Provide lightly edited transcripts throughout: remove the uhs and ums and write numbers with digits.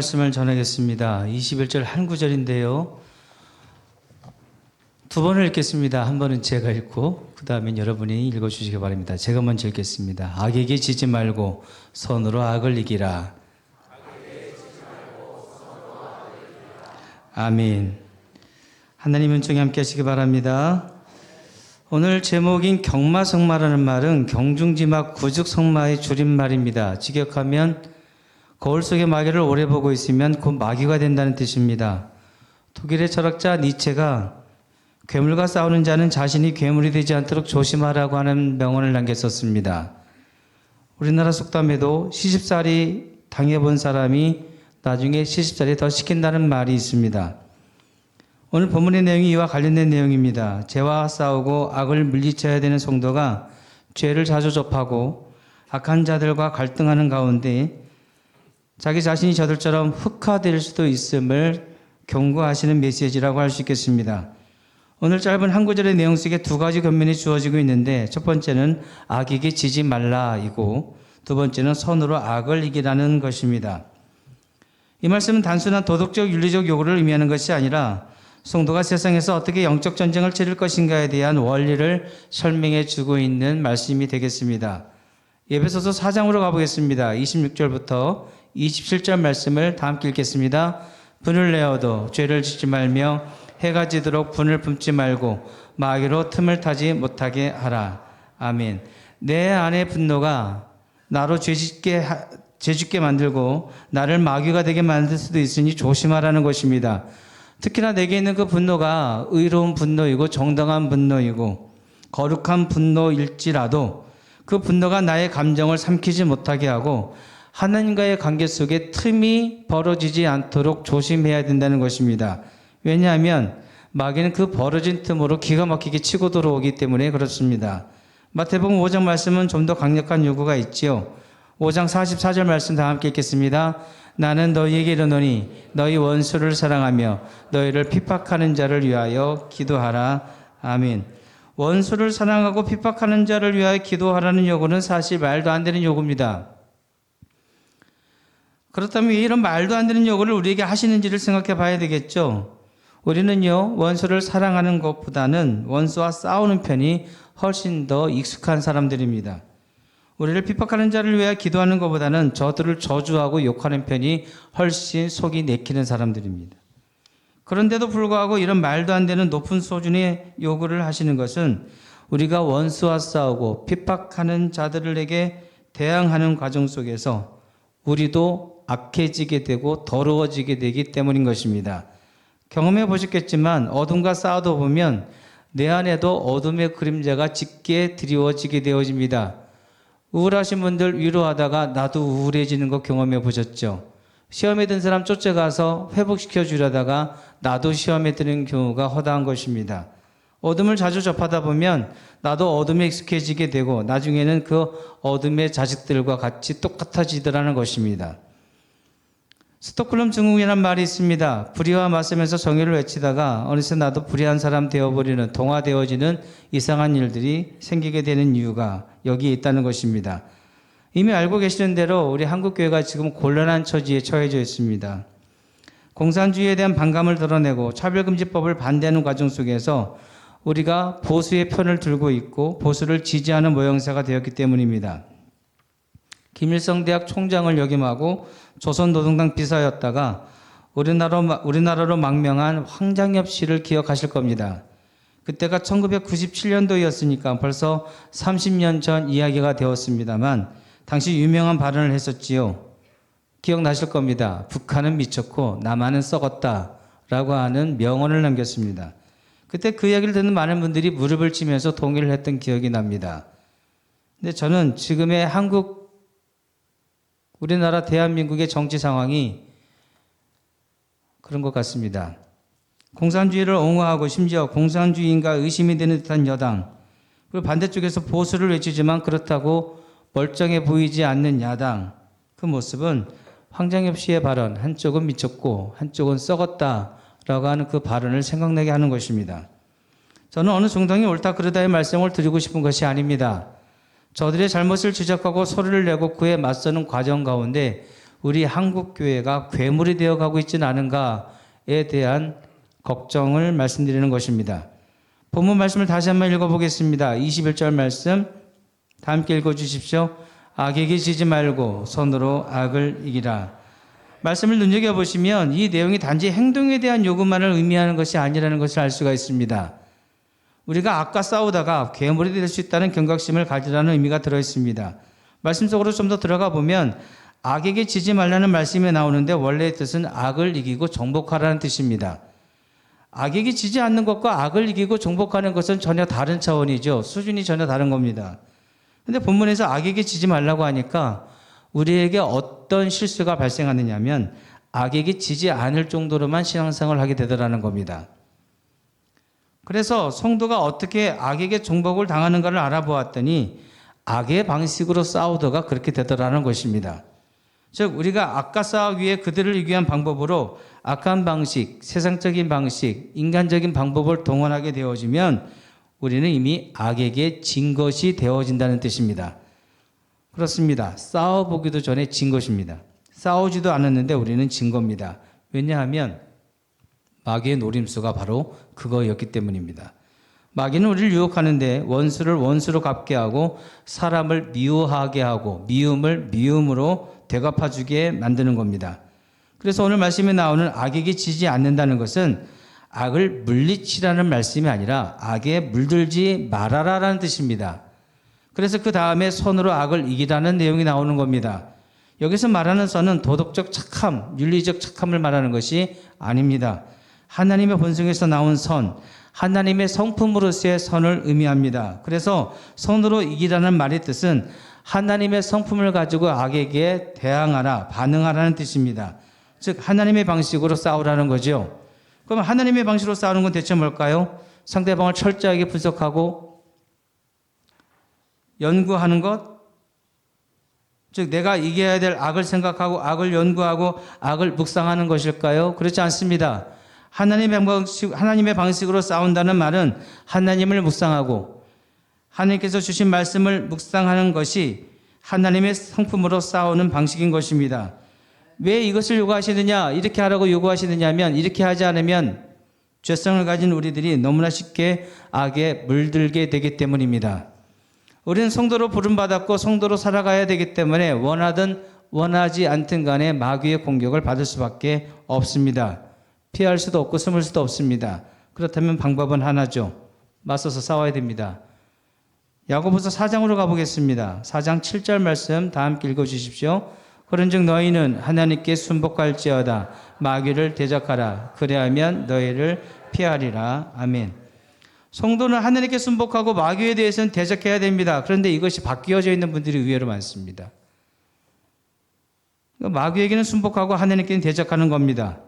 말씀을 전하겠습니다. 21절 한 구절인데요. 두 번을 읽겠습니다. 한 번은 제가 읽고 그 다음에 여러분이 읽어주시기 바랍니다. 제가 먼저 읽겠습니다. 악에게 지지 말고 선으로 악을 이기라. 아멘. 하나님 은총에 함께 하시기 바랍니다. 오늘 제목인 경마성마라는 말은 경중지막 구죽성마의 줄임말입니다. 직역하면 거울 속의 마귀를 오래 보고 있으면 곧 마귀가 된다는 뜻입니다. 독일의 철학자 니체가 괴물과 싸우는 자는 자신이 괴물이 되지 않도록 조심하라고 하는 명언을 남겼었습니다. 우리나라 속담에도 시집살이 당해본 사람이 나중에 시집살이 더 시킨다는 말이 있습니다. 오늘 본문의 내용이 이와 관련된 내용입니다. 죄와 싸우고 악을 물리쳐야 되는 성도가 죄를 자주 접하고 악한 자들과 갈등하는 가운데 자기 자신이 저들처럼 흑화될 수도 있음을 경고하시는 메시지라고 할 수 있겠습니다. 오늘 짧은 한 구절의 내용 속에 두 가지 권면이 주어지고 있는데 첫 번째는 악에게 지지 말라이고 두 번째는 선으로 악을 이기라는 것입니다. 이 말씀은 단순한 도덕적 윤리적 요구를 의미하는 것이 아니라 성도가 세상에서 어떻게 영적 전쟁을 치를 것인가에 대한 원리를 설명해 주고 있는 말씀이 되겠습니다. 에베소서 4장으로 가보겠습니다. 26절부터 27절 말씀을 다 함께 읽겠습니다. 분을 내어도 죄를 짓지 말며 해가 지도록 분을 품지 말고 마귀로 틈을 타지 못하게 하라. 아멘. 내 안의 분노가 나로 죄짓게 만들고 나를 마귀가 되게 만들 수도 있으니 조심하라는 것입니다. 특히나 내게 있는 그 분노가 의로운 분노이고 정당한 분노이고 거룩한 분노일지라도 그 분노가 나의 감정을 삼키지 못하게 하고 하나님과의 관계 속에 틈이 벌어지지 않도록 조심해야 된다는 것입니다. 왜냐하면 마귀는 그 벌어진 틈으로 기가 막히게 치고 들어오기 때문에 그렇습니다. 마태복음 5장 말씀은 좀 더 강력한 요구가 있지요. 5장 44절 말씀 다 함께 읽겠습니다. 나는 너희에게 이르노니 너희 원수를 사랑하며 너희를 핍박하는 자를 위하여 기도하라. 아멘. 원수를 사랑하고 핍박하는 자를 위하여 기도하라는 요구는 사실 말도 안 되는 요구입니다. 그렇다면 왜 이런 말도 안 되는 요구를 우리에게 하시는지를 생각해 봐야 되겠죠. 우리는요, 원수를 사랑하는 것보다는 원수와 싸우는 편이 훨씬 더 익숙한 사람들입니다. 우리를 핍박하는 자를 위해 기도하는 것보다는 저들을 저주하고 욕하는 편이 훨씬 속이 내키는 사람들입니다. 그런데도 불구하고 이런 말도 안 되는 높은 수준의 요구를 하시는 것은 우리가 원수와 싸우고 핍박하는 자들에게 대항하는 과정 속에서 우리도 악해지게 되고 더러워지게 되기 때문인 것입니다. 경험해 보셨겠지만 어둠과 싸우다 보면 내 안에도 어둠의 그림자가 짙게 드리워지게 되어집니다. 우울하신 분들 위로하다가 나도 우울해지는 거 경험해 보셨죠? 시험에 든 사람 쫓아가서 회복시켜 주려다가 나도 시험에 드는 경우가 허다한 것입니다. 어둠을 자주 접하다 보면 나도 어둠에 익숙해지게 되고 나중에는 그 어둠의 자식들과 같이 똑같아지더라는 것입니다. 스톡홀름 증후군이라는 말이 있습니다. 불의와 맞서면서 정의를 외치다가 어느새 나도 불의한 사람 되어버리는 동화되어지는 이상한 일들이 생기게 되는 이유가 여기에 있다는 것입니다. 이미 알고 계시는 대로 우리 한국교회가 지금 곤란한 처지에 처해져 있습니다. 공산주의에 대한 반감을 드러내고 차별금지법을 반대하는 과정 속에서 우리가 보수의 편을 들고 있고 보수를 지지하는 모형새가 되었기 때문입니다. 김일성 대학 총장을 역임하고 조선노동당 비서였다가 우리나라로 망명한 황장엽 씨를 기억하실 겁니다. 그때가 1997년도였으니까 벌써 30년 전 이야기가 되었습니다만 당시 유명한 발언을 했었지요. 기억나실 겁니다. 북한은 미쳤고 남한은 썩었다 라고 하는 명언을 남겼습니다. 그때 그 이야기를 듣는 많은 분들이 무릎을 치면서 동의를 했던 기억이 납니다. 근데 저는 지금의 우리나라 대한민국의 정치 상황이 그런 것 같습니다. 공산주의를 옹호하고 심지어 공산주의인가 의심이 되는 듯한 여당, 그리고 반대쪽에서 보수를 외치지만 그렇다고 멀쩡해 보이지 않는 야당, 그 모습은 황장엽 씨의 발언, 한쪽은 미쳤고 한쪽은 썩었다라고 하는 그 발언을 생각나게 하는 것입니다. 저는 어느 정당이 옳다 그르다의 말씀을 드리고 싶은 것이 아닙니다. 저들의 잘못을 지적하고 소리를 내고 그에 맞서는 과정 가운데 우리 한국교회가 괴물이 되어가고 있지는 않은가에 대한 걱정을 말씀드리는 것입니다. 본문 말씀을 다시 한번 읽어보겠습니다. 21절 말씀 다 함께 읽어주십시오. 악에게 지지 말고 손으로 악을 이기라. 말씀을 눈여겨보시면 이 내용이 단지 행동에 대한 요구만을 의미하는 것이 아니라는 것을 알 수가 있습니다. 우리가 악과 싸우다가 괴물이 될 수 있다는 경각심을 가지라는 의미가 들어있습니다. 말씀 속으로 좀 더 들어가 보면 악에게 지지 말라는 말씀이 나오는데 원래의 뜻은 악을 이기고 정복하라는 뜻입니다. 악에게 지지 않는 것과 악을 이기고 정복하는 것은 전혀 다른 차원이죠. 수준이 전혀 다른 겁니다. 근데 본문에서 악에게 지지 말라고 하니까 우리에게 어떤 실수가 발생하느냐면 악에게 지지 않을 정도로만 신앙생활을 하게 되더라는 겁니다. 그래서 성도가 어떻게 악에게 정복을 당하는가를 알아보았더니 악의 방식으로 싸우다가 그렇게 되더라는 것입니다. 즉 우리가 악과 싸우기 위해 그들을 이기기 위한 방법으로 악한 방식, 세상적인 방식, 인간적인 방법을 동원하게 되어지면 우리는 이미 악에게 진 것이 되어진다는 뜻입니다. 그렇습니다. 싸워보기도 전에 진 것입니다. 싸우지도 않았는데 우리는 진 겁니다. 왜냐하면 마귀의 노림수가 바로 그거였기 때문입니다. 마귀는 우리를 유혹하는데 원수를 원수로 갚게 하고 사람을 미워하게 하고 미움을 미움으로 되갚아주게 만드는 겁니다. 그래서 오늘 말씀에 나오는 악에게 지지 않는다는 것은 악을 물리치라는 말씀이 아니라 악에 물들지 말아라라는 뜻입니다. 그래서 그 다음에 손으로 악을 이기라는 내용이 나오는 겁니다. 여기서 말하는 선은 도덕적 착함, 윤리적 착함을 말하는 것이 아닙니다. 하나님의 본성에서 나온 선, 하나님의 성품으로서의 선을 의미합니다. 그래서 손으로 이기라는 말의 뜻은 하나님의 성품을 가지고 악에게 대항하라, 반응하라는 뜻입니다. 즉 하나님의 방식으로 싸우라는 거죠. 그럼 하나님의 방식으로 싸우는 건 대체 뭘까요? 상대방을 철저하게 분석하고 연구하는 것, 즉 내가 이겨야 될 악을 생각하고 악을 연구하고 악을 묵상하는 것일까요? 그렇지 않습니다. 하나님의 방식으로 싸운다는 말은 하나님을 묵상하고 하나님께서 주신 말씀을 묵상하는 것이 하나님의 성품으로 싸우는 방식인 것입니다. 왜 이것을 요구하시느냐, 이렇게 하라고 요구하시느냐 하면 이렇게 하지 않으면 죄성을 가진 우리들이 너무나 쉽게 악에 물들게 되기 때문입니다. 우리는 성도로 부름받았고 성도로 살아가야 되기 때문에 원하든 원하지 않든 간에 마귀의 공격을 받을 수밖에 없습니다. 피할 수도 없고 숨을 수도 없습니다. 그렇다면 방법은 하나죠. 맞서서 싸워야 됩니다. 야고보서 4장으로 가보겠습니다. 4장 7절 말씀 다 함께 읽어주십시오. 그런즉 너희는 하나님께 순복할지어다 마귀를 대적하라 그리하면 너희를 피하리라. 아멘. 성도는 하나님께 순복하고 마귀에 대해서는 대적해야 됩니다. 그런데 이것이 바뀌어져 있는 분들이 의외로 많습니다. 마귀에게는 순복하고 하나님께는 대적하는 겁니다.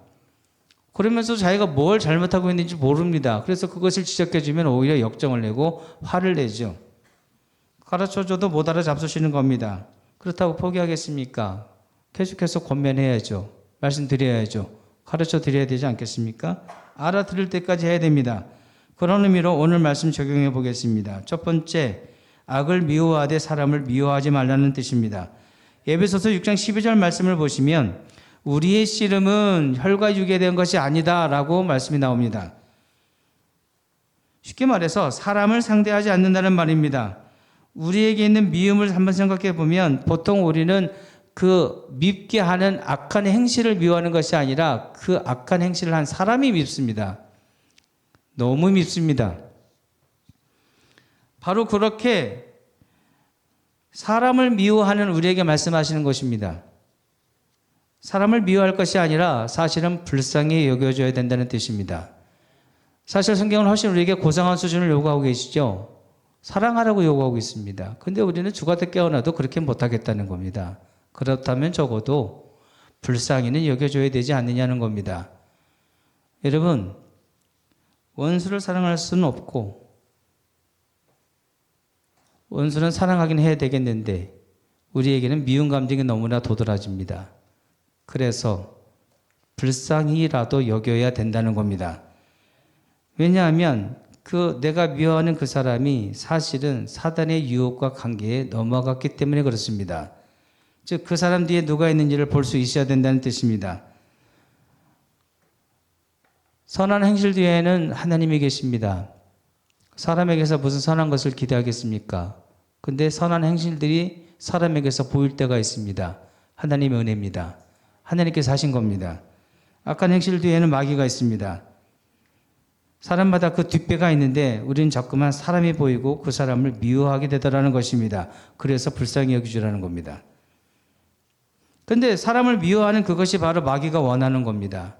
그러면서 자기가 뭘 잘못하고 있는지 모릅니다. 그래서 그것을 지적해주면 오히려 역정을 내고 화를 내죠. 가르쳐줘도 못 알아잡수시는 겁니다. 그렇다고 포기하겠습니까? 계속해서 권면해야죠. 말씀드려야죠. 가르쳐드려야 되지 않겠습니까? 알아들을 때까지 해야 됩니다. 그런 의미로 오늘 말씀 적용해 보겠습니다. 첫 번째, 악을 미워하되 사람을 미워하지 말라는 뜻입니다. 에베소서 6장 12절 말씀을 보시면 우리의 씨름은 혈과 육에 대한 것이 아니다 라고 말씀이 나옵니다. 쉽게 말해서 사람을 상대하지 않는다는 말입니다. 우리에게 있는 미움을 한번 생각해 보면 보통 우리는 그 밉게 하는 악한 행실을 미워하는 것이 아니라 그 악한 행실을 한 사람이 밉습니다. 너무 밉습니다. 바로 그렇게 사람을 미워하는 우리에게 말씀하시는 것입니다. 사람을 미워할 것이 아니라 사실은 불쌍히 여겨줘야 된다는 뜻입니다. 사실 성경은 훨씬 우리에게 고상한 수준을 요구하고 계시죠. 사랑하라고 요구하고 있습니다. 근데 우리는 죽어도 깨어나도 그렇게 못하겠다는 겁니다. 그렇다면 적어도 불쌍히는 여겨줘야 되지 않느냐는 겁니다. 여러분, 원수를 사랑할 수는 없고 원수는 사랑하긴 해야 되겠는데 우리에게는 미운 감정이 너무나 도드라집니다. 그래서 불쌍히라도 여겨야 된다는 겁니다. 왜냐하면 내가 미워하는 그 사람이 사실은 사단의 유혹과 관계에 넘어갔기 때문에 그렇습니다. 즉 그 사람 뒤에 누가 있는지를 볼 수 있어야 된다는 뜻입니다. 선한 행실 뒤에는 하나님이 계십니다. 사람에게서 무슨 선한 것을 기대하겠습니까? 근데 선한 행실들이 사람에게서 보일 때가 있습니다. 하나님의 은혜입니다. 하나님께서 하신 겁니다. 악한 행실 뒤에는 마귀가 있습니다. 사람마다 그 뒷배가 있는데 우리는 자꾸만 사람이 보이고 그 사람을 미워하게 되더라는 것입니다. 그래서 불쌍히 여기주라는 겁니다. 근데 사람을 미워하는 그것이 바로 마귀가 원하는 겁니다.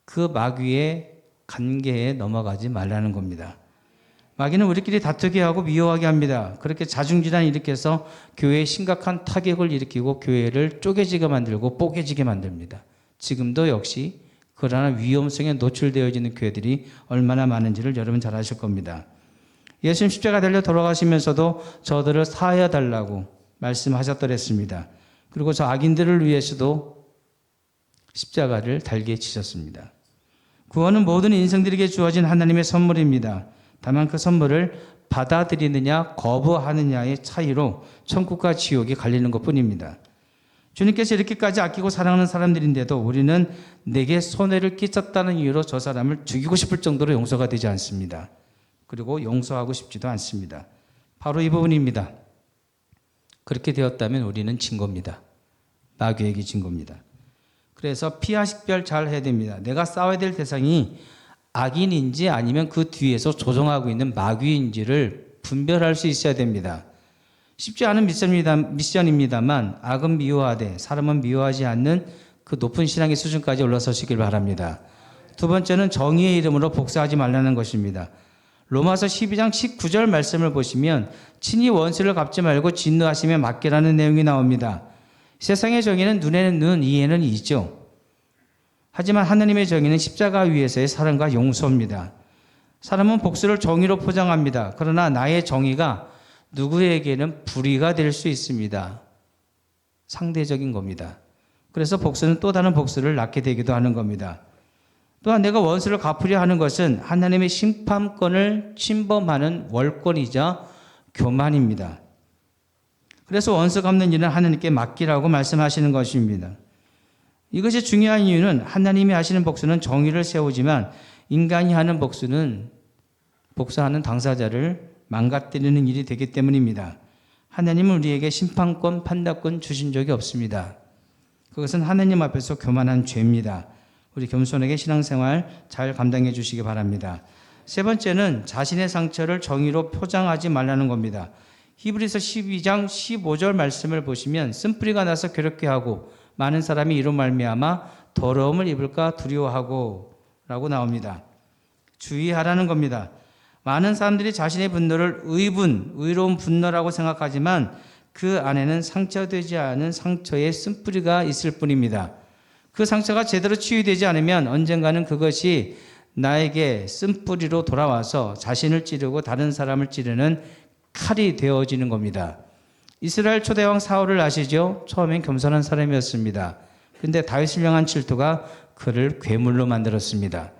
그 마귀의 관계에 넘어가지 말라는 겁니다. 마귀는 우리끼리 다투게 하고 미워하게 합니다. 그렇게 자중질환 일으켜서 교회에 심각한 타격을 일으키고 교회를 쪼개지게 만들고 뽀개지게 만듭니다. 지금도 역시 그러나 위험성에 노출되어지는 교회들이 얼마나 많은지를 여러분 잘 아실 겁니다. 예수님 십자가 달려 돌아가시면서도 저들을 사하여 달라고 말씀하셨더랬습니다. 그리고 저 악인들을 위해서도 십자가를 달게 지셨습니다. 구원은 모든 인생들에게 주어진 하나님의 선물입니다. 다만 그 선물을 받아들이느냐 거부하느냐의 차이로 천국과 지옥이 갈리는 것뿐입니다. 주님께서 이렇게까지 아끼고 사랑하는 사람들인데도 우리는 내게 손해를 끼쳤다는 이유로 저 사람을 죽이고 싶을 정도로 용서가 되지 않습니다. 그리고 용서하고 싶지도 않습니다. 바로 이 부분입니다. 그렇게 되었다면 우리는 진 겁니다. 마귀에게 진 겁니다. 그래서 피하 식별 잘 해야 됩니다. 내가 싸워야 될 대상이 악인인지 아니면 그 뒤에서 조종하고 있는 마귀인지를 분별할 수 있어야 됩니다. 쉽지 않은 미션입니다만 악은 미워하되 사람은 미워하지 않는 그 높은 신앙의 수준까지 올라서시길 바랍니다. 두 번째는 정의의 이름으로 복사하지 말라는 것입니다. 로마서 12장 19절 말씀을 보시면 친히 원수를 갚지 말고 진노하시며 맡기라는 내용이 나옵니다. 세상의 정의는 눈에는 눈, 이에는 이죠. 하지만 하나님의 정의는 십자가 위에서의 사랑과 용서입니다. 사람은 복수를 정의로 포장합니다. 그러나 나의 정의가 누구에게는 불의가 될 수 있습니다. 상대적인 겁니다. 그래서 복수는 또 다른 복수를 낳게 되기도 하는 겁니다. 또한 내가 원수를 갚으려 하는 것은 하나님의 심판권을 침범하는 월권이자 교만입니다. 그래서 원수 갚는 일은 하나님께 맡기라고 말씀하시는 것입니다. 이것이 중요한 이유는 하나님이 하시는 복수는 정의를 세우지만 인간이 하는 복수는 복수하는 당사자를 망가뜨리는 일이 되기 때문입니다. 하나님은 우리에게 심판권, 판단권 주신 적이 없습니다. 그것은 하나님 앞에서 교만한 죄입니다. 우리 겸손하게 신앙생활 잘 감당해 주시기 바랍니다. 세 번째는 자신의 상처를 정의로 포장하지 말라는 겁니다. 히브리서 12장 15절 말씀을 보시면 쓴뿌리가 나서 괴롭게 하고 많은 사람이 이로 말미암아 더러움을 입을까 두려워하고 라고 나옵니다. 주의하라는 겁니다. 많은 사람들이 자신의 분노를 의로운 분노라고 생각하지만 그 안에는 상처되지 않은 상처의 쓴뿌리가 있을 뿐입니다. 그 상처가 제대로 치유되지 않으면 언젠가는 그것이 나에게 쓴뿌리로 돌아와서 자신을 찌르고 다른 사람을 찌르는 칼이 되어지는 겁니다. 이스라엘 초대왕 사울을 아시죠? 처음엔 겸손한 사람이었습니다. 그런데 다윗을 향한 질투가 그를 괴물로 만들었습니다.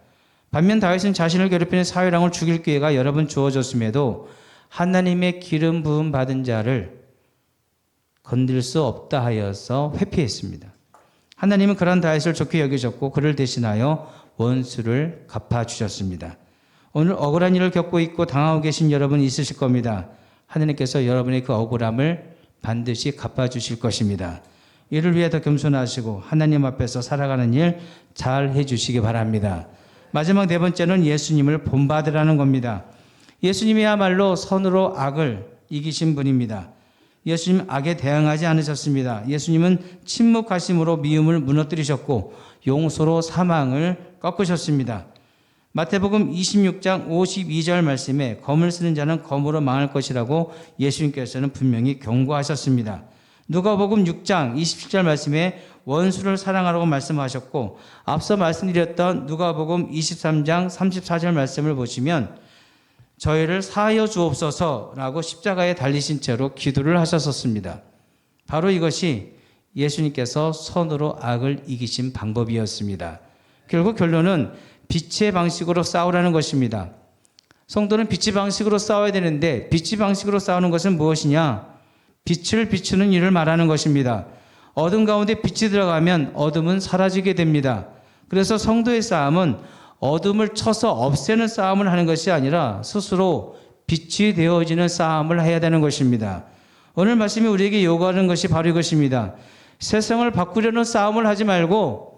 반면 다윗은 자신을 괴롭히는 사울왕을 죽일 기회가 여러 번 주어졌음에도 하나님의 기름 부음 받은 자를 건들 수 없다 하여서 회피했습니다. 하나님은 그런 다윗을 좋게 여기셨고 그를 대신하여 원수를 갚아주셨습니다. 오늘 억울한 일을 겪고 있고 당하고 계신 여러분 있으실 겁니다. 하나님께서 여러분의 그 억울함을 반드시 갚아주실 것입니다. 이를 위해 더 겸손하시고 하나님 앞에서 살아가는 일 잘 해주시기 바랍니다. 마지막 네 번째는 예수님을 본받으라는 겁니다. 예수님이야말로 선으로 악을 이기신 분입니다. 예수님 악에 대항하지 않으셨습니다. 예수님은 침묵하심으로 미움을 무너뜨리셨고 용서로 사망을 꺾으셨습니다. 마태복음 26장 52절 말씀에 검을 쓰는 자는 검으로 망할 것이라고 예수님께서는 분명히 경고하셨습니다. 누가복음 6장 27절 말씀에 원수를 사랑하라고 말씀하셨고 앞서 말씀드렸던 누가복음 23장 34절 말씀을 보시면 저희를 사하여 주옵소서라고 십자가에 달리신 채로 기도를 하셨었습니다. 바로 이것이 예수님께서 선으로 악을 이기신 방법이었습니다. 결국 결론은 빛의 방식으로 싸우라는 것입니다. 성도는 빛의 방식으로 싸워야 되는데 빛의 방식으로 싸우는 것은 무엇이냐? 빛을 비추는 일을 말하는 것입니다. 어둠 가운데 빛이 들어가면 어둠은 사라지게 됩니다. 그래서 성도의 싸움은 어둠을 쳐서 없애는 싸움을 하는 것이 아니라 스스로 빛이 되어지는 싸움을 해야 되는 것입니다. 오늘 말씀이 우리에게 요구하는 것이 바로 이것입니다. 세상을 바꾸려는 싸움을 하지 말고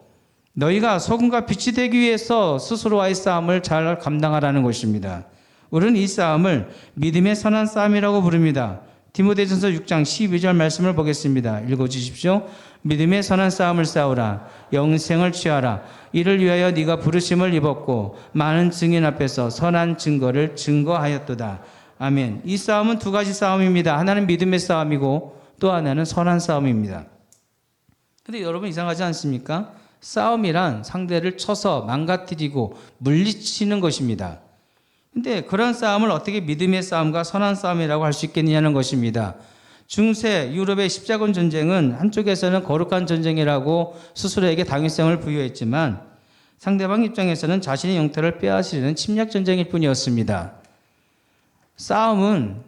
너희가 소금과 빛이 되기 위해서 스스로와의 싸움을 잘 감당하라는 것입니다. 우리는 이 싸움을 믿음의 선한 싸움이라고 부릅니다. 디모데전서 6장 12절 말씀을 보겠습니다. 읽어주십시오. 믿음의 선한 싸움을 싸우라. 영생을 취하라. 이를 위하여 네가 부르심을 입었고 많은 증인 앞에서 선한 증거를 증거하였도다. 아멘. 이 싸움은 두 가지 싸움입니다. 하나는 믿음의 싸움이고 또 하나는 선한 싸움입니다. 근데 여러분 이상하지 않습니까? 싸움이란 상대를 쳐서 망가뜨리고 물리치는 것입니다. 근데 그런 싸움을 어떻게 믿음의 싸움과 선한 싸움이라고 할 수 있겠느냐는 것입니다. 중세 유럽의 십자군 전쟁은 한쪽에서는 거룩한 전쟁이라고 스스로에게 당위성을 부여했지만 상대방 입장에서는 자신의 영토를 빼앗으려는 침략 전쟁일 뿐이었습니다. 싸움은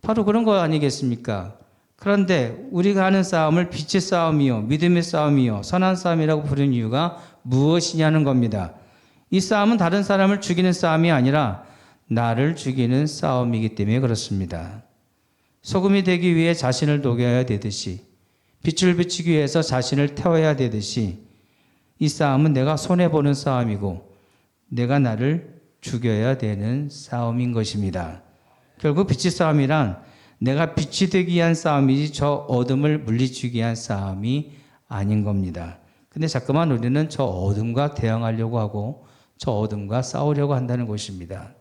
바로 그런 거 아니겠습니까? 그런데 우리가 하는 싸움을 빛의 싸움이요, 믿음의 싸움이요, 선한 싸움이라고 부르는 이유가 무엇이냐는 겁니다. 이 싸움은 다른 사람을 죽이는 싸움이 아니라 나를 죽이는 싸움이기 때문에 그렇습니다. 소금이 되기 위해 자신을 녹여야 되듯이, 빛을 비추기 위해서 자신을 태워야 되듯이 이 싸움은 내가 손해보는 싸움이고 내가 나를 죽여야 되는 싸움인 것입니다. 결국 빛의 싸움이란 내가 빛이 되기 위한 싸움이지 저 어둠을 물리치기 위한 싸움이 아닌 겁니다. 근데 자꾸만 우리는 저 어둠과 대항하려고 하고 저 어둠과 싸우려고 한다는 것입니다.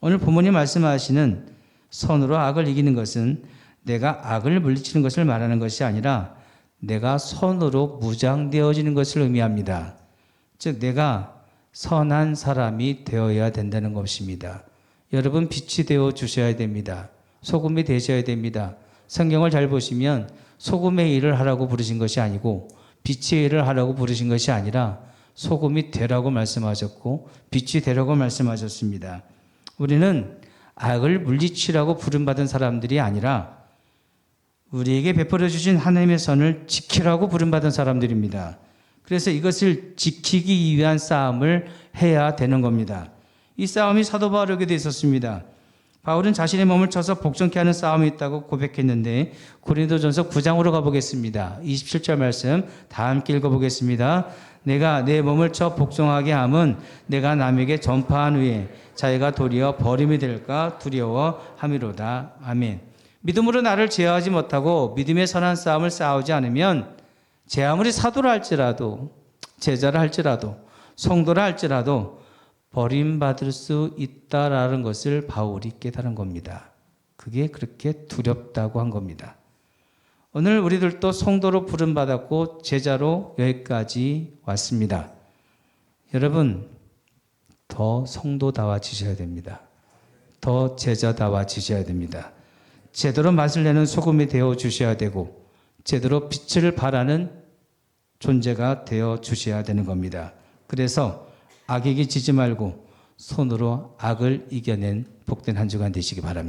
오늘 부모님 말씀하시는 선으로 악을 이기는 것은 내가 악을 물리치는 것을 말하는 것이 아니라 내가 선으로 무장되어지는 것을 의미합니다. 즉 내가 선한 사람이 되어야 된다는 것입니다. 여러분 빛이 되어 주셔야 됩니다. 소금이 되셔야 됩니다. 성경을 잘 보시면 소금의 일을 하라고 부르신 것이 아니고 빛의 일을 하라고 부르신 것이 아니라 소금이 되라고 말씀하셨고 빛이 되라고 말씀하셨습니다. 우리는 악을 물리치라고 부름받은 사람들이 아니라 우리에게 베풀어 주신 하나님의 선을 지키라고 부름받은 사람들입니다. 그래서 이것을 지키기 위한 싸움을 해야 되는 겁니다. 이 싸움이 사도 바울에게도 있었습니다. 바울은 자신의 몸을 쳐서 복종케 하는 싸움이 있다고 고백했는데 고린도전서 9장으로 가보겠습니다. 27절 말씀 다 함께 읽어보겠습니다. 내가 내 몸을 쳐 복종하게 함은 내가 남에게 전파한 후에 자기가 도리어 버림이 될까 두려워함이로다. 아멘. 믿음으로 나를 제어하지 못하고 믿음의 선한 싸움을 싸우지 않으면 제 아무리 사도라 할지라도 제자라 할지라도 성도라 할지라도 버림받을 수 있다라는 것을 바울이 깨달은 겁니다. 그게 그렇게 두렵다고 한 겁니다. 오늘 우리들도 성도로 부름받았고 제자로 여기까지 왔습니다. 여러분 더 성도다워지셔야 됩니다. 더 제자다워지셔야 됩니다. 제대로 맛을 내는 소금이 되어 주셔야 되고 제대로 빛을 발하는 존재가 되어 주셔야 되는 겁니다. 그래서 악에게 지지 말고 손으로 악을 이겨낸 복된 한 주간 되시기 바랍니다.